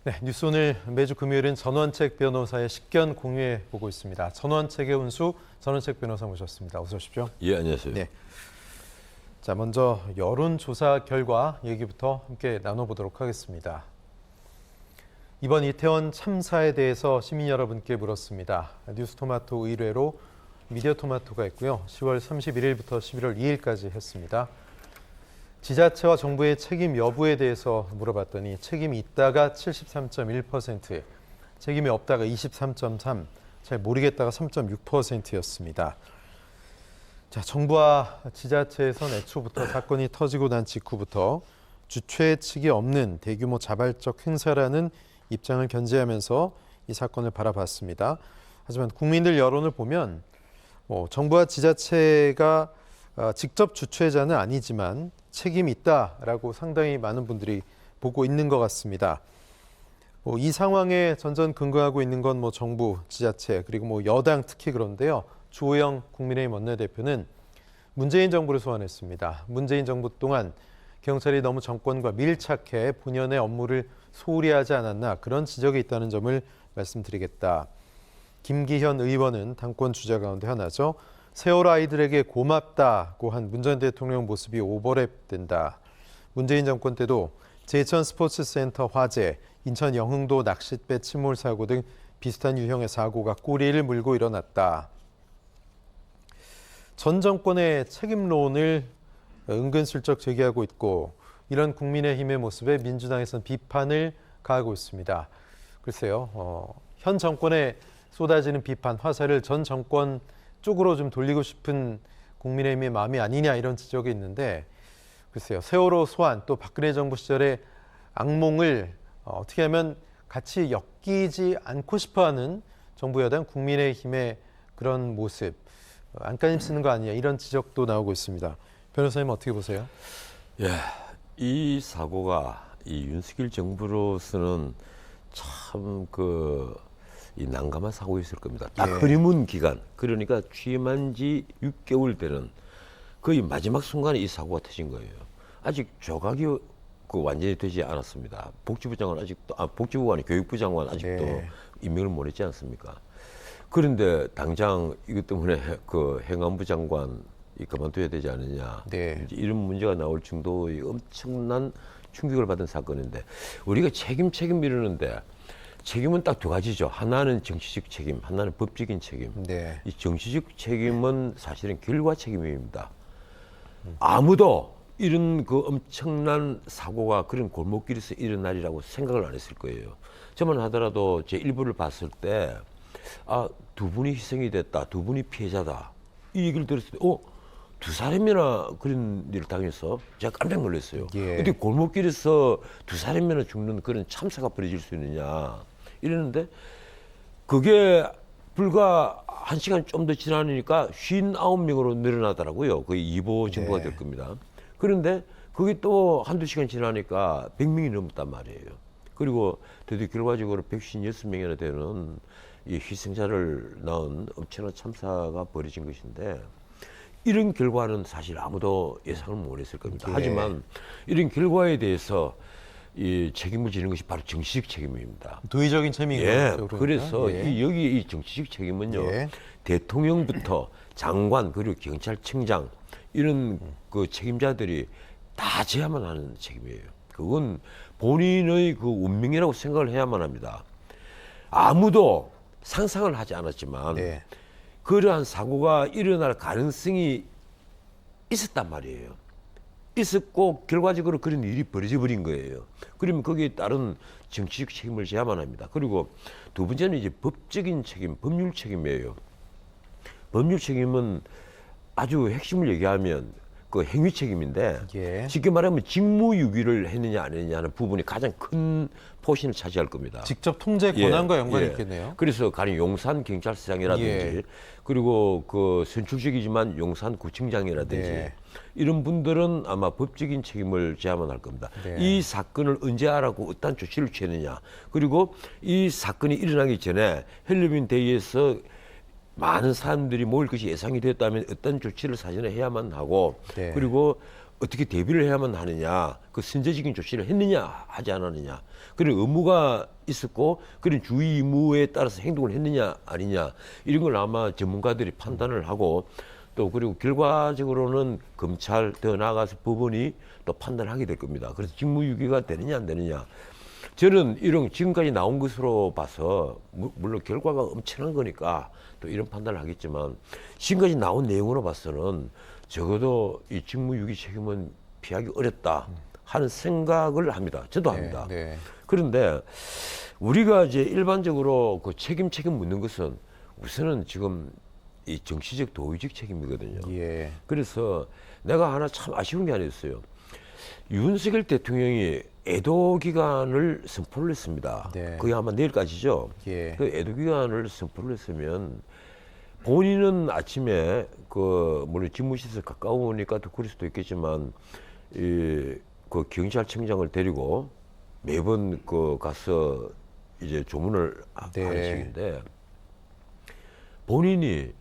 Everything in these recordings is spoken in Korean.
네, 뉴스 오늘 매주 금요일은 전원책 변호사의 식견 공유해 보고 있습니다. 전원책의 운수 전원책 변호사 모셨습니다. 어서 오십시오. 예, 안녕하세요. 네. 자, 먼저 여론조사 결과 얘기부터 함께 나눠보도록 하겠습니다. 이번 이태원 참사에 대해서 시민 여러분께 물었습니다. 뉴스토마토 의뢰로 미디어토마토가 있고요. 10월 31일부터 11월 2일까지 했습니다. 지자체와 정부의 책임 여부에 대해서 물어봤더니 책임이 있다가 73.1%, 책임이 없다가 23.3%, 잘 모르겠다가 3.6%였습니다. 자, 정부와 지자체에선 애초부터 사건이 터지고 난 직후부터 주최측이 없는 대규모 자발적 행사라는 입장을 견지하면서 이 사건을 바라봤습니다. 하지만 국민들 여론을 보면 정부와 지자체가 직접 주최자는 아니지만 책임이 있다라고 상당히 많은 분들이 보고 있는 것 같습니다. 이 상황에 전전긍긍하고 있는 건 정부, 지자체 그리고 여당 특히 그런데요. 주호영 국민의힘 원내대표는 문재인 정부를 소환했습니다. 문재인 정부 동안 경찰이 너무 정권과 밀착해 본연의 업무를 소홀히 하지 않았나 그런 지적이 있다는 점을 말씀드리겠다. 김기현 의원은 당권 주자 가운데 하나죠. 세월호 아이들에게 고맙다고 한 문 전 대통령 모습이 오버랩된다. 문재인 정권 때도 제천 스포츠센터 화재, 인천 영흥도 낚싯배 침몰 사고 등 비슷한 유형의 사고가 꼬리를 물고 일어났다. 전 정권의 책임론을 은근슬쩍 제기하고 있고 이런 국민의힘의 모습에 민주당에서는 비판을 가하고 있습니다. 글쎄요, 현 정권에 쏟아지는 비판, 화살을 전 정권 쪽으로 좀 돌리고 싶은 국민의힘의 마음이 아니냐 이런 지적이 있는데 글쎄요. 세월호 소환 또 박근혜 정부 시절의 악몽을 어떻게 하면 같이 엮이지 않고 싶어하는 정부 여당 국민의힘의 그런 모습 안간힘 쓰는 거 아니냐 이런 지적도 나오고 있습니다. 변호사님 어떻게 보세요? 예, 이 사고가 이 윤석열 정부로서는 참 이 난감한 사고였을 겁니다. 딱 흐리문 기간, 그러니까 취임한 지 6개월 되는 거의 마지막 순간에 이 사고가 터진 거예요. 아직 조각이 완전히 되지 않았습니다. 복지부 장관 아직도, 복지부가 아니 교육부 장관 아직도 임명을 못 했지 않습니까? 그런데 당장 이것 때문에 행안부 장관 그만둬야 되지 않느냐. 이런 문제가 나올 정도의 엄청난 충격을 받은 사건인데 우리가 책임 미루는데 책임은 딱 두 가지죠. 하나는 정치적 책임, 하나는 법적인 책임. 이 정치적 책임은 사실은 결과 책임입니다. 아무도 이런 엄청난 사고가 그런 골목길에서 일어나리라고 생각을 안 했을 거예요. 저만 하더라도 제 일부를 봤을 때 두 분이 희생이 됐다, 두 분이 피해자다. 이 얘기를 들었을 때 두 사람이나 그런 일을 당해서 제가 깜짝 놀랐어요. 어떻게 골목길에서 두 사람이나 죽는 그런 참사가 벌어질 수 있느냐 이러는데 그게 불과 1시간 좀 더 지나니까 59명으로 늘어나더라고요. 거의 2보 정도가 될 겁니다. 그런데 그게 또 한두 시간 지나니까 100명이 넘었단 말이에요. 그리고 드디어 결과적으로 156명이나 되는 이 희생자를 낳은 엄청난 참사가 벌어진 것인데 이런 결과는 사실 아무도 예상을 못했을 겁니다. 하지만 이런 결과에 대해서 이 책임을 지는 것이 바로 정치적 책임입니다. 도의적인 책임이죠. 그래서 여기 이 정치적 책임은요 대통령부터 장관 그리고 경찰청장 이런 책임자들이 다 져야만 하는 책임이에요. 그건 본인의 운명이라고 생각을 해야만 합니다. 아무도 상상을 하지 않았지만 그러한 사고가 일어날 가능성이 있었단 말이에요. 있었고 결과적으로 그런 일이 벌어져 버린 거예요. 그러면 거기에 따른 정치적 책임을 져야만 합니다. 그리고 두 번째는 이제 법적인 책임, 법률 책임이에요. 법률 책임은 아주 핵심을 얘기하면 행위 책임인데 쉽게 말하면 직무유기를 했느냐 안 했느냐는 부분이 가장 큰 포션을 차지할 겁니다. 직접 통제 권한과 연관이 있겠네요. 그래서 가령 용산 경찰서장이라든지 그리고 선출직이지만 용산 구청장이라든지 이런 분들은 아마 법적인 책임을 져야만 할 겁니다. 이 사건을 언제 알았고 어떤 조치를 취했느냐 그리고 이 사건이 일어나기 전에 헬로윈 데이에서 많은 사람들이 모일 것이 예상이 됐다면 어떤 조치를 사전에 해야만 하고 그리고 어떻게 대비를 해야만 하느냐, 그 선제적인 조치를 했느냐 하지 않았느냐, 그런 의무가 있었고 그런 주의 의무에 따라서 행동을 했느냐 아니냐, 이런 걸 아마 전문가들이 판단을 하고, 또 그리고 결과적으로는 검찰 더 나아가서 법원이 또 판단을 하게 될 겁니다. 그래서 직무유기가 되느냐 안 되느냐, 저는 이런 지금까지 나온 것으로 봐서 물론 결과가 엄청난 거니까 또 이런 판단을 하겠지만, 지금까지 나온 내용으로 봐서는 적어도 이 직무유기 책임은 피하기 어렵다 하는 생각을 합니다. 저도 합니다. 네. 그런데 우리가 이제 일반적으로 그 책임 묻는 것은 우선은 지금 이 정치적 도의적 책임이거든요. 예. 그래서 내가 하나 참 아쉬운 게 하나 있어요. 윤석열 대통령이 애도 기간을 선포를 했습니다. 네. 그게 아마 내일까지죠. 예. 그 애도 기간을 선포를 했으면 본인은 아침에 그 물론 집무실에서 가까우니까 더 그럴 수도 있겠지만 그 경찰청장을 데리고 매번 그 가서 이제 조문을 네. 하는 식인데, 본인이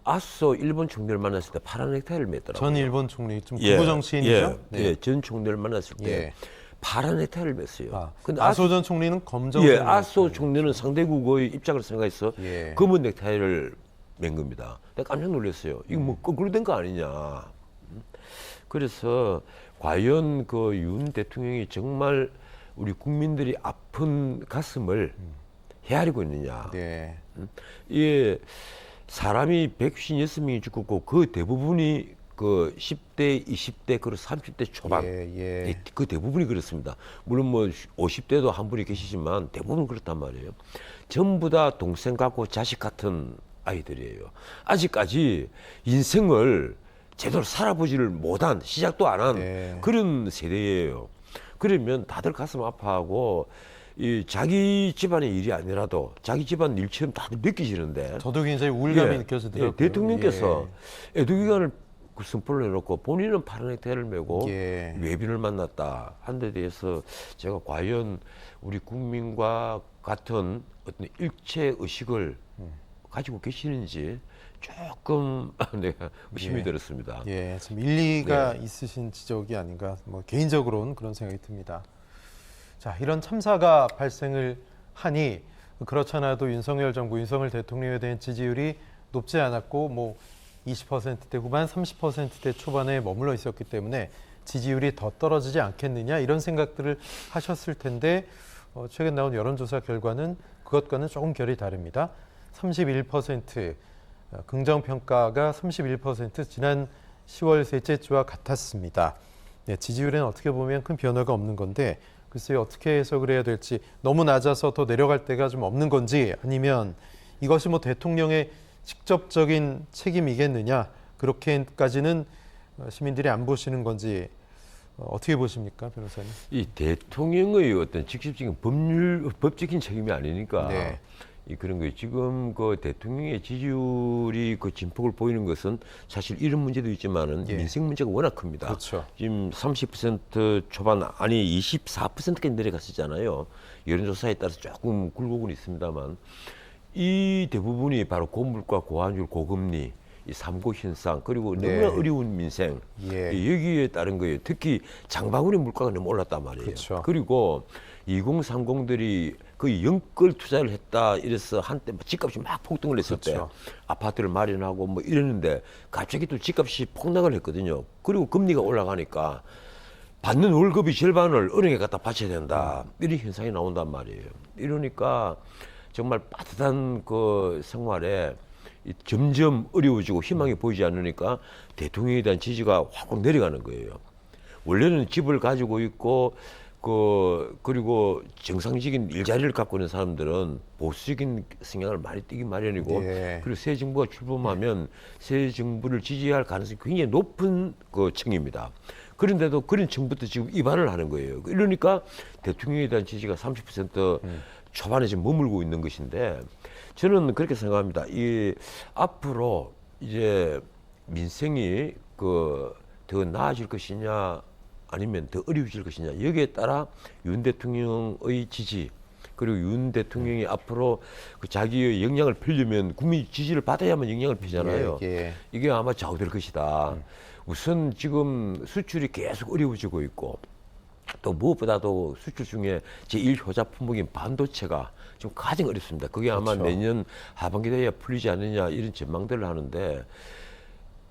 아소 일본 총리를 만났을 때 파란 넥타이를 맸더라고요. 전 일본 총리 좀 극우 정치인이죠? 예, 전 총리를 만났을 때 예. 파란 넥타이를 맸어요. 아, 근데 아소 전 총리는 검정. 예, 아소 총리는 상대국의 입장을 생각해서 예. 검은 넥타이를 맨 겁니다. 내가 깜짝 놀랐어요. 이거 뭐 거꾸로 된 거 아니냐. 그래서 과연 그 윤 대통령이 정말 우리 국민들이 아픈 가슴을 헤아리고 있느냐. 네. 이게 사람이 156명이 죽었고 그 대부분이 그 10대, 20대, 그리고 30대 초반. 예. 그 대부분이 그렇습니다. 물론 뭐 50대도 한 분이 계시지만 대부분 그렇단 말이에요. 전부 다 동생 같고 자식 같은 아이들이에요. 아직까지 인생을 제대로 살아보지를 못한, 시작도 안 한 네. 그런 세대예요. 그러면 다들 가슴 아파하고, 이 자기 집안의 일이 아니라도 자기 집안 일처럼 다들 느끼시는데, 저도 굉장히 우울감이 예, 느껴지더라고요. 예, 대통령께서 애도기간을 그 선포를 해놓고 본인은 파란 넥타이를 메고 예. 외빈을 만났다 한 데 대해서 제가 과연 우리 국민과 같은 어떤 일체 의식을 가지고 계시는지 조금 내가 의심이 예. 들었습니다. 예, 좀 일리가 네. 있으신 지적이 아닌가, 뭐 개인적으로는 그런 생각이 듭니다. 자, 이런 참사가 발생을 하니 그렇잖아도 윤석열 정부, 윤석열 대통령에 대한 지지율이 높지 않았고 뭐 20%대 후반, 30%대 초반에 머물러 있었기 때문에 지지율이 더 떨어지지 않겠느냐 이런 생각들을 하셨을 텐데, 최근 나온 여론조사 결과는 그것과는 조금 결이 다릅니다. 31%, 긍정평가가 31% 지난 10월 셋째 주와 같았습니다. 네, 지지율에는 어떻게 보면 큰 변화가 없는 건데, 글쎄요, 어떻게 해석을 해야 될지, 너무 낮아서 더 내려갈 때가 좀 없는 건지, 아니면 이것이 뭐 대통령의 직접적인 책임이겠느냐, 그렇게까지는 시민들이 안 보시는 건지, 어떻게 보십니까, 변호사님? 이 대통령의 어떤 직접적인 법적인 책임이 아니니까 네. 그런 거예요. 지금 그 대통령의 지지율이 그 진폭을 보이는 것은 사실 이런 문제도 있지만은 예. 민생 문제가 워낙 큽니다. 그렇죠. 지금 30% 초반, 아니 24%까지 내려갔었잖아요. 여론조사에 따라서 조금 굴곡은 있습니다만, 이 대부분이 바로 고물가, 고환율, 고금리, 이 삼고 현상, 그리고 네. 너무나 어려운 민생, 예. 여기에 따른 거예요. 특히 장바구니 물가가 너무 올랐단 말이에요. 그렇죠. 그리고 2030들이 거의 연끌 투자를 했다 이래서 한때 집값이 막 폭등을 했을 때 그렇죠. 아파트를 마련하고 뭐 이랬는데, 갑자기 또 집값이 폭락을 했거든요. 그리고 금리가 올라가니까 받는 월급이 절반을 은행에 갖다 바쳐야 된다, 이런 현상이 나온단 말이에요. 이러니까 정말 빠듯한 그 생활에 점점 어려워지고 희망이 보이지 않으니까 대통령에 대한 지지가 확 내려가는 거예요. 원래는 집을 가지고 있고 그리고 정상적인 일자리를 갖고 있는 사람들은 보수적인 성향을 많이 띠기 마련이고, 예. 그리고 새 정부가 출범하면 새 정부를 지지할 가능성이 굉장히 높은 그 층입니다. 그런데도 그런 층부터 지금 이반을 하는 거예요. 이러니까 대통령에 대한 지지가 30% 초반에 지금 머물고 있는 것인데, 저는 그렇게 생각합니다. 이 앞으로 이제 민생이 더 나아질 것이냐 아니면 더 어려워질 것이냐, 여기에 따라 윤 대통령의 지지, 그리고 윤 대통령이 앞으로 그 자기의 역량을 펴려면 국민 지지를 받아야만 역량을 펴잖아요. 이게 아마 좌우될 것이다. 우선 지금 수출이 계속 어려워지고 있고 또 무엇보다도 수출 중에 제1 효자 품목인 반도체가 지금 가장 어렵습니다. 그게 아마 그렇죠. 내년 하반기 돼야 풀리지 않느냐 이런 전망들을 하는데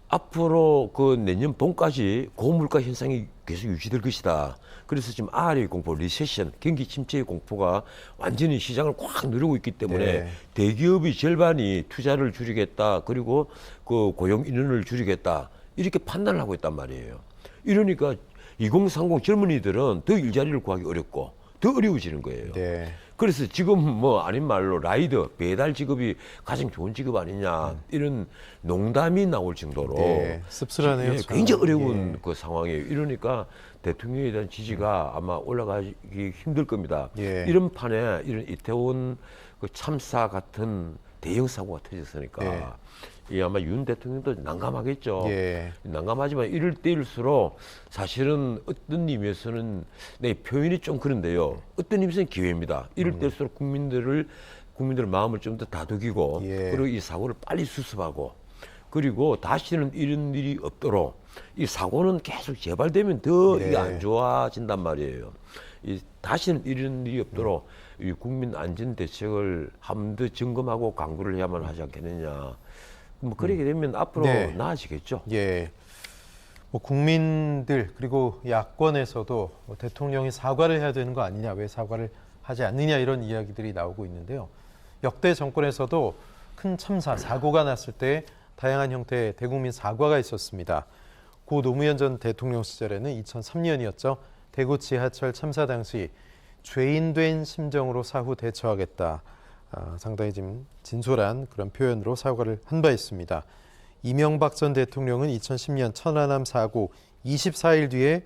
앞으로 그 내년 봄까지 고물가 현상이 계속 유지될 것이다. 그래서 지금 R의 공포, 리세션, 경기 침체의 공포가 완전히 시장을 꽉 누르고 있기 때문에 대기업의 절반이 투자를 줄이겠다. 그리고 그 고용 인원을 줄이겠다. 이렇게 판단을 하고 있단 말이에요. 이러니까 2030 젊은이들은 더 일자리를 구하기 어렵고 더 어려워지는 거예요. 그래서 지금 뭐 아닌 말로 라이더, 배달 직업이 가장 좋은 직업 아니냐 이런 농담이 나올 정도로 씁쓸하네요. 굉장히 어려운 그 상황이에요. 이러니까 대통령에 대한 지지가 아마 올라가기 힘들 겁니다. 이런 판에 이런 이태원 그 참사 같은 대형 사고가 터졌으니까 이 아마 윤 대통령도 난감하겠죠. 난감하지만 이럴 때일수록 사실은 어떤 의미에서는 내 표현이 좀 그런데요. 어떤 의미에서는 기회입니다. 이럴 때일수록 국민들 마음을 좀 더 다독이고 그리고 이 사고를 빨리 수습하고 그리고 다시는 이런 일이 없도록 이 사고는 계속 재발되면 더 이게 안 좋아진단 말이에요. 이 다시는 이런 일이 없도록 이 국민 안전 대책을 한 번 더 점검하고 강구를 해야만 하지 않겠느냐. 뭐 그렇게 되면 앞으로 나아지겠죠. 뭐 국민들 그리고 야권에서도 뭐 대통령이 사과를 해야 되는 거 아니냐, 왜 사과를 하지 않느냐 이런 이야기들이 나오고 있는데요. 역대 정권에서도 큰 참사, 사고가 났을 때 다양한 형태의 대국민 사과가 있었습니다. 고 노무현 전 대통령 시절에는 2003년이었죠. 대구 지하철 참사 당시 죄인된 심정으로 사후 대처하겠다. 상당히 좀 진솔한 그런 표현으로 사과를 한 바 있습니다. 이명박 전 대통령은 2010년 천안함 사고 24일 뒤에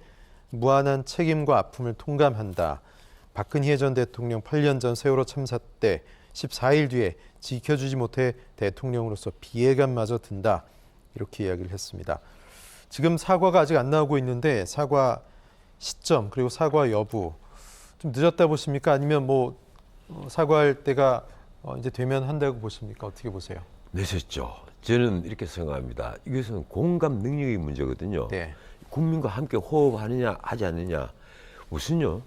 무한한 책임과 아픔을 통감한다. 박근혜 전 대통령 8년 전 세월호 참사 때 14일 뒤에 지켜주지 못해 대통령으로서 비애감마저 든다. 이렇게 이야기를 했습니다. 지금 사과가 아직 안 나오고 있는데 사과 시점 그리고 사과 여부 좀 늦었다 보십니까? 아니면 뭐 사과할 때가 이제 되면 한다고 보십니까? 어떻게 보세요? 늦었죠. 저는 이렇게 생각합니다. 이것은 공감 능력의 문제거든요. 국민과 함께 호흡하느냐 하지 않느냐. 무슨요?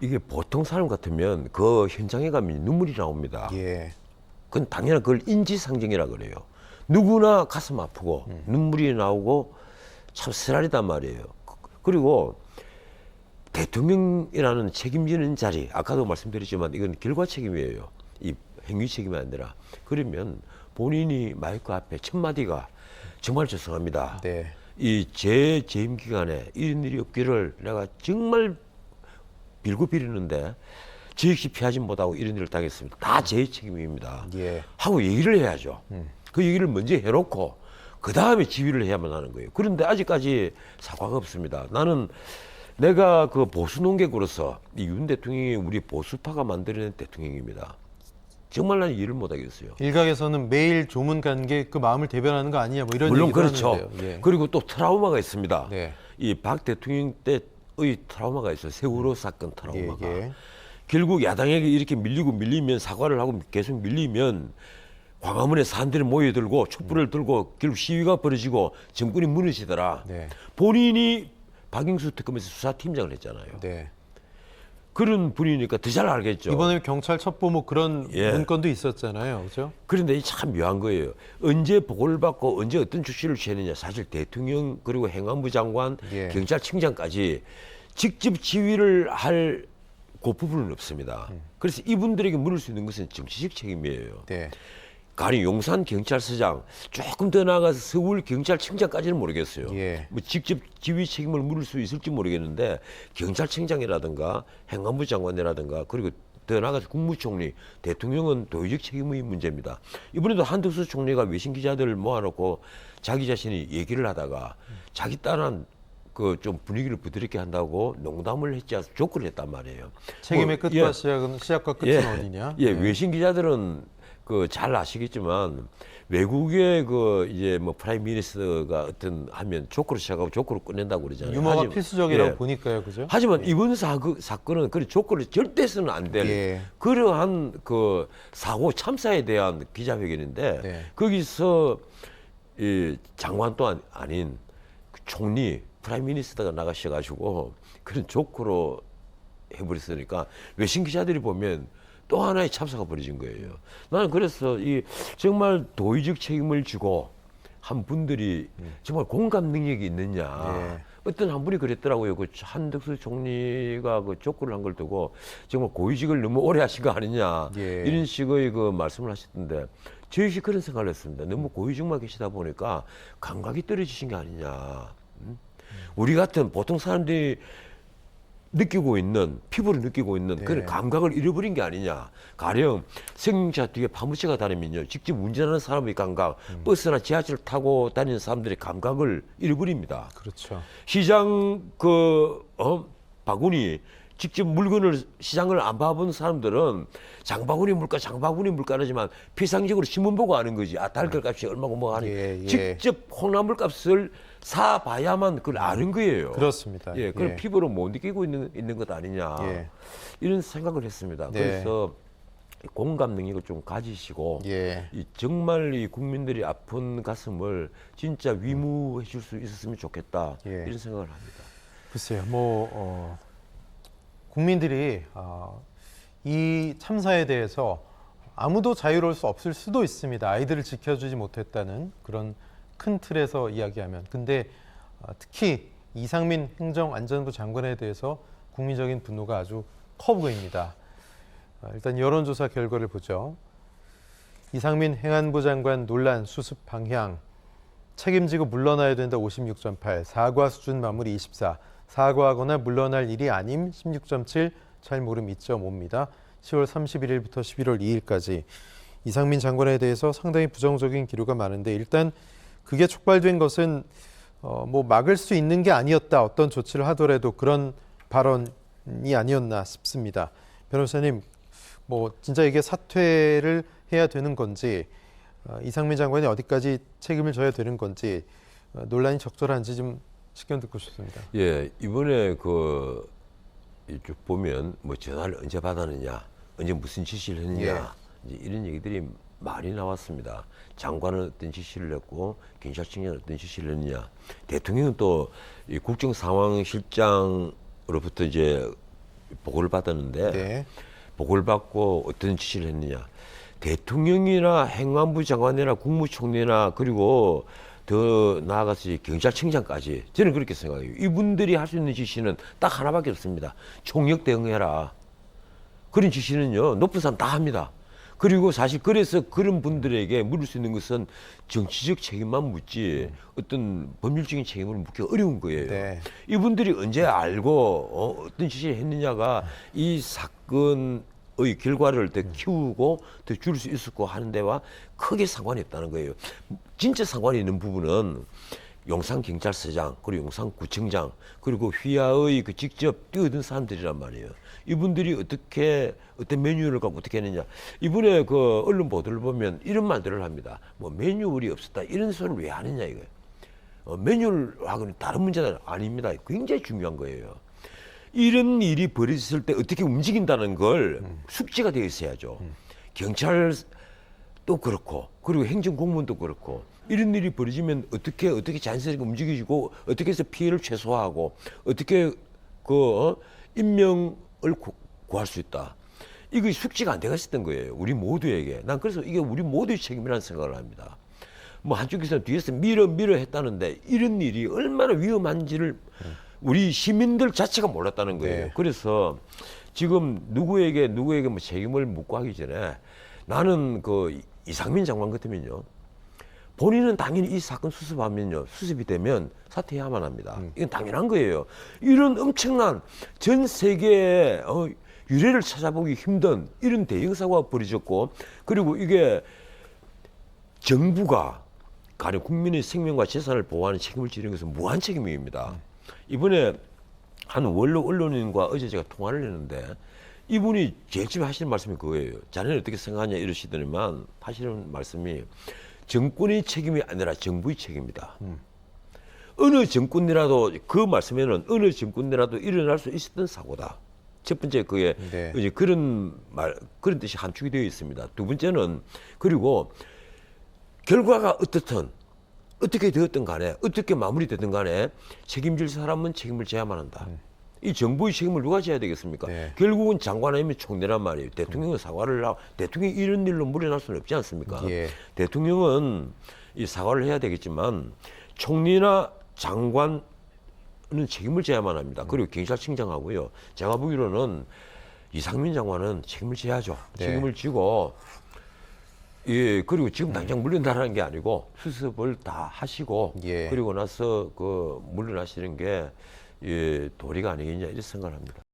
이게 보통 사람 같으면 그 현장에 가면 눈물이 나옵니다. 그건 당연한 그걸 인지상정이라 그래요. 누구나 가슴 아프고 눈물이 나오고 참 쓰라리단 말이에요. 그리고 대통령이라는 책임지는 자리, 아까도 말씀드렸지만 이건 결과 책임이에요. 이 행위 책임이 아니라. 그러면 본인이 마이크 앞에 첫 마디가 정말 죄송합니다. 이 제 재임 기간에 이런 일이 없기를 내가 정말 빌고 비리는데 저 역시 피하지 못하고 이런 일을 당했습니다. 다 제 책임입니다. 하고 얘기를 해야죠. 그 얘기를 먼저 해놓고 그 다음에 지휘를 해야만 하는 거예요. 그런데 아직까지 사과가 없습니다. 나는 내가 그 보수 농객으로서 이 윤 대통령이 우리 보수파가 만들어낸 대통령입니다. 정말 나는 이해를 못하겠어요. 일각에서는 매일 조문 간 게 그 마음을 대변하는 거 아니냐 뭐 이런 물론 얘기를 그렇죠. 하는데요. 그리고 또 트라우마가 있습니다. 이 박 대통령 때의 트라우마가 있어요. 세월호 사건 트라우마가. 결국 야당에게 이렇게 밀리면 사과를 하고 계속 밀리면 광화문에 사람들이 모여들고 촛불을 들고 결국 시위가 벌어지고 정권이 무너지더라. 본인이 박영수 특검에서 수사팀장을 했잖아요. 그런 분이니까 더 잘 알겠죠. 이번에 경찰 첩보 뭐 그런 문건도 있었잖아요. 그렇죠? 그런데 참 묘한 거예요. 언제 보고를 받고 언제 어떤 조치를 취했느냐. 사실 대통령 그리고 행안부 장관, 경찰청장까지 직접 지휘를 할 그 부분은 없습니다. 그래서 이분들에게 물을 수 있는 것은 정치적 책임이에요. 가령 용산 경찰서장, 조금 더 나아가서 서울 경찰청장까지는 모르겠어요. 뭐 직접 지휘 책임을 물을 수 있을지 모르겠는데 경찰청장이라든가 행안부 장관이라든가 그리고 더 나아가서 국무총리, 대통령은 도의적 책임의 문제입니다. 이번에도 한덕수 총리가 외신 기자들을 모아놓고 자기 자신이 얘기를 하다가 자기 딸은 그 좀 분위기를 부드럽게 한다고 농담을 했지 않습니까? 조크를 했단 말이에요. 책임의 끝과 시작과 끝은 어디냐? 외신 기자들은 그 잘 아시겠지만 외국의 그 이제 뭐 프라임 미니스터가 어떤 하면 조커로 시작하고 조커로 끝낸다고 그러잖아요. 유머가 필수적이라고 예. 보니까요, 그죠? 하지만 이번 사건은 그 조커를 절대 쓰는 안 될 예. 그러한 그 사고 참사에 대한 기자회견인데 네. 거기서 이 장관 또 아닌 그 총리 프라임 미니스터가 나가셔가지고 그런 조커로 해버렸으니까 외신 기자들이 보면 또 하나의 참사가 벌어진 거예요. 나는 그래서 이 정말 도의적 책임을 지고 한 분들이 정말 공감 능력이 있느냐. 예. 어떤 한 분이 그랬더라고요. 그 한덕수 총리가 그 족구를 한 걸 두고 정말 고위직을 너무 오래 하신 거 아니냐. 예. 이런 식의 그 말씀을 하셨던데 저 역시 그런 생각을 했습니다. 너무 고위직만 계시다 보니까 감각이 떨어지신 게 아니냐. 우리 같은 보통 사람들이 느끼고 있는 피부를 느끼고 있는 네. 그런 감각을 잃어버린 게 아니냐. 가령 승용차 뒤에 파묻혀가 다니면요, 직접 운전하는 사람의 감각, 버스나 지하철 타고 다니는 사람들의 감각을 잃어버립니다. 그렇죠. 시장 바구니 직접 물건을 시장을 안 봐본 사람들은 장바구니 물가 하지만 피상적으로 신문 보고 아는 거지. 아, 달걀 값이 얼마고 뭐 하니. 예, 예. 직접 콩나물 값을 사 봐야만 그걸 아는 거예요. 그렇습니다. 예, 그런 예. 피부로 못 느끼고 있는 것 아니냐. 예. 이런 생각을 했습니다. 네. 그래서 공감 능력을 좀 가지시고 예. 이 정말 이 국민들이 아픈 가슴을 진짜 위무해 줄 수 있었으면 좋겠다. 예. 이런 생각을 합니다. 글쎄요, 국민들이 이 참사에 대해서 아무도 자유로울 수 없을 수도 있습니다. 아이들을 지켜주지 못했다는 그런 큰 틀에서 이야기하면. 근데 특히 이상민 행정안전부 장관에 대해서 국민적인 분노가 아주 커 보입니다. 일단 여론조사 결과를 보죠. 이상민 행안부 장관 논란 수습 방향, 책임지고 물러나야 된다 56.8, 사과 수준 마무리 24, 사과하거나 물러날 일이 아님 16.7, 잘 모름 2.5입니다. 10월 31일부터 11월 2일까지 이상민 장관에 대해서 상당히 부정적인 기류가 많은데, 일단 그게 촉발된 것은 막을 수 있는 게 아니었다. 어떤 조치를 하더라도 그런 발언이 아니었나 싶습니다. 변호사님, 진짜 이게 사퇴를 해야 되는 건지, 이상민 장관이 어디까지 책임을 져야 되는 건지, 논란이 적절한지 좀 식견 듣고 싶습니다. 예, 이번에 쭉 보면 전화를 언제 받았느냐, 언제 무슨 지시를 했느냐, 이제 이런 얘기들이 많이 나왔습니다. 장관은 어떤 지시를 했고 경찰청장은 어떤 지시를 했느냐. 대통령은 또 이 국정상황실장으로부터 이제 보고를 받았는데 네. 보고를 받고 어떤 지시를 했느냐. 대통령이나 행안부 장관이나 국무총리나 그리고 더 나아가서 경찰청장까지 저는 그렇게 생각해요. 이분들이 할 수 있는 지시는 딱 하나밖에 없습니다. 총력 대응해라. 그런 지시는요, 높은 사람 다 합니다. 그리고 사실 그래서 그런 분들에게 물을 수 있는 것은 정치적 책임만 묻지 어떤 법률적인 책임을 묻기 어려운 거예요. 네. 이분들이 언제 알고 어떤 지시를 했느냐가 이 사건의 결과를 더 키우고 더 줄 수 있었고 하는 데와 크게 상관이 없다는 거예요. 진짜 상관이 있는 부분은 용산경찰서장, 그리고 용산구청장, 그리고 휘하의 직접 뛰어든 사람들이란 말이에요. 이분들이 어떤 매뉴얼을 갖고 어떻게 했느냐. 이번에 그 언론 보도를 보면 이런 말들을 합니다. 매뉴얼이 없었다. 이런 소리를 왜 하느냐 이거예요. 매뉴얼하고는 다른 문제는 아닙니다. 굉장히 중요한 거예요. 이런 일이 벌어졌을 때 어떻게 움직인다는 걸 숙지가 되어 있어야죠. 경찰도 그렇고, 그리고 행정공무원도 그렇고, 이런 일이 벌어지면 어떻게 자연스럽게 움직이고, 어떻게 해서 피해를 최소화하고, 어떻게 인명을 구할 수 있다. 이거 숙지가 안 되어 있었던 거예요. 우리 모두에게. 난 그래서 이게 우리 모두의 책임이라는 생각을 합니다. 한쪽에서 뒤에서 밀어 했다는데 이런 일이 얼마나 위험한지를 우리 시민들 자체가 몰랐다는 거예요. 네. 그래서 지금 누구에게 책임을 묻고 하기 전에 나는 이상민 장관 같으면요, 본인은 당연히 이 사건 수습이 되면 사퇴해야만 합니다. 이건 당연한 거예요. 이런 엄청난 전 세계의 유례를 찾아보기 힘든 이런 대형 사고가 벌어졌고, 그리고 이게 정부가 가령 국민의 생명과 재산을 보호하는 책임을 지는 것은 무한 책임입니다. 이번에 한 원로 언론인과 어제 제가 통화를 했는데 이분이 제일 처음에 하시는 말씀이 그거예요. 자네는 어떻게 생각하냐 이러시더니만 하시는 말씀이 정권의 책임이 아니라 정부의 책임이다. 어느 정권이라도 그 말씀에는 어느 정권이라도 일어날 수 있었던 사고다. 첫 번째 그게 네. 이제 그런 그런 뜻이 함축이 되어 있습니다. 두 번째는 그리고 결과가 어떻든 어떻게 되었든 간에 어떻게 마무리되든 간에 책임질 사람은 책임을 져야만 한다. 이 정부의 책임을 누가 져야 되겠습니까? 네. 결국은 장관 아니면 총리란 말이에요. 대통령은 사과를 하고 대통령이 이런 일로 물러날 수는 없지 않습니까? 예. 대통령은 이 사과를 해야 되겠지만 총리나 장관은 책임을 져야만 합니다. 그리고 경찰청장하고요. 제가 보기로는 이상민 장관은 책임을 져야죠. 네. 책임을 지고 예, 그리고 지금 당장 물러나라는 게 아니고 수습을 다 하시고 예. 그리고 나서 그 물러나시는 게 예, 도리가 아니겠냐 이런 생각을 합니다.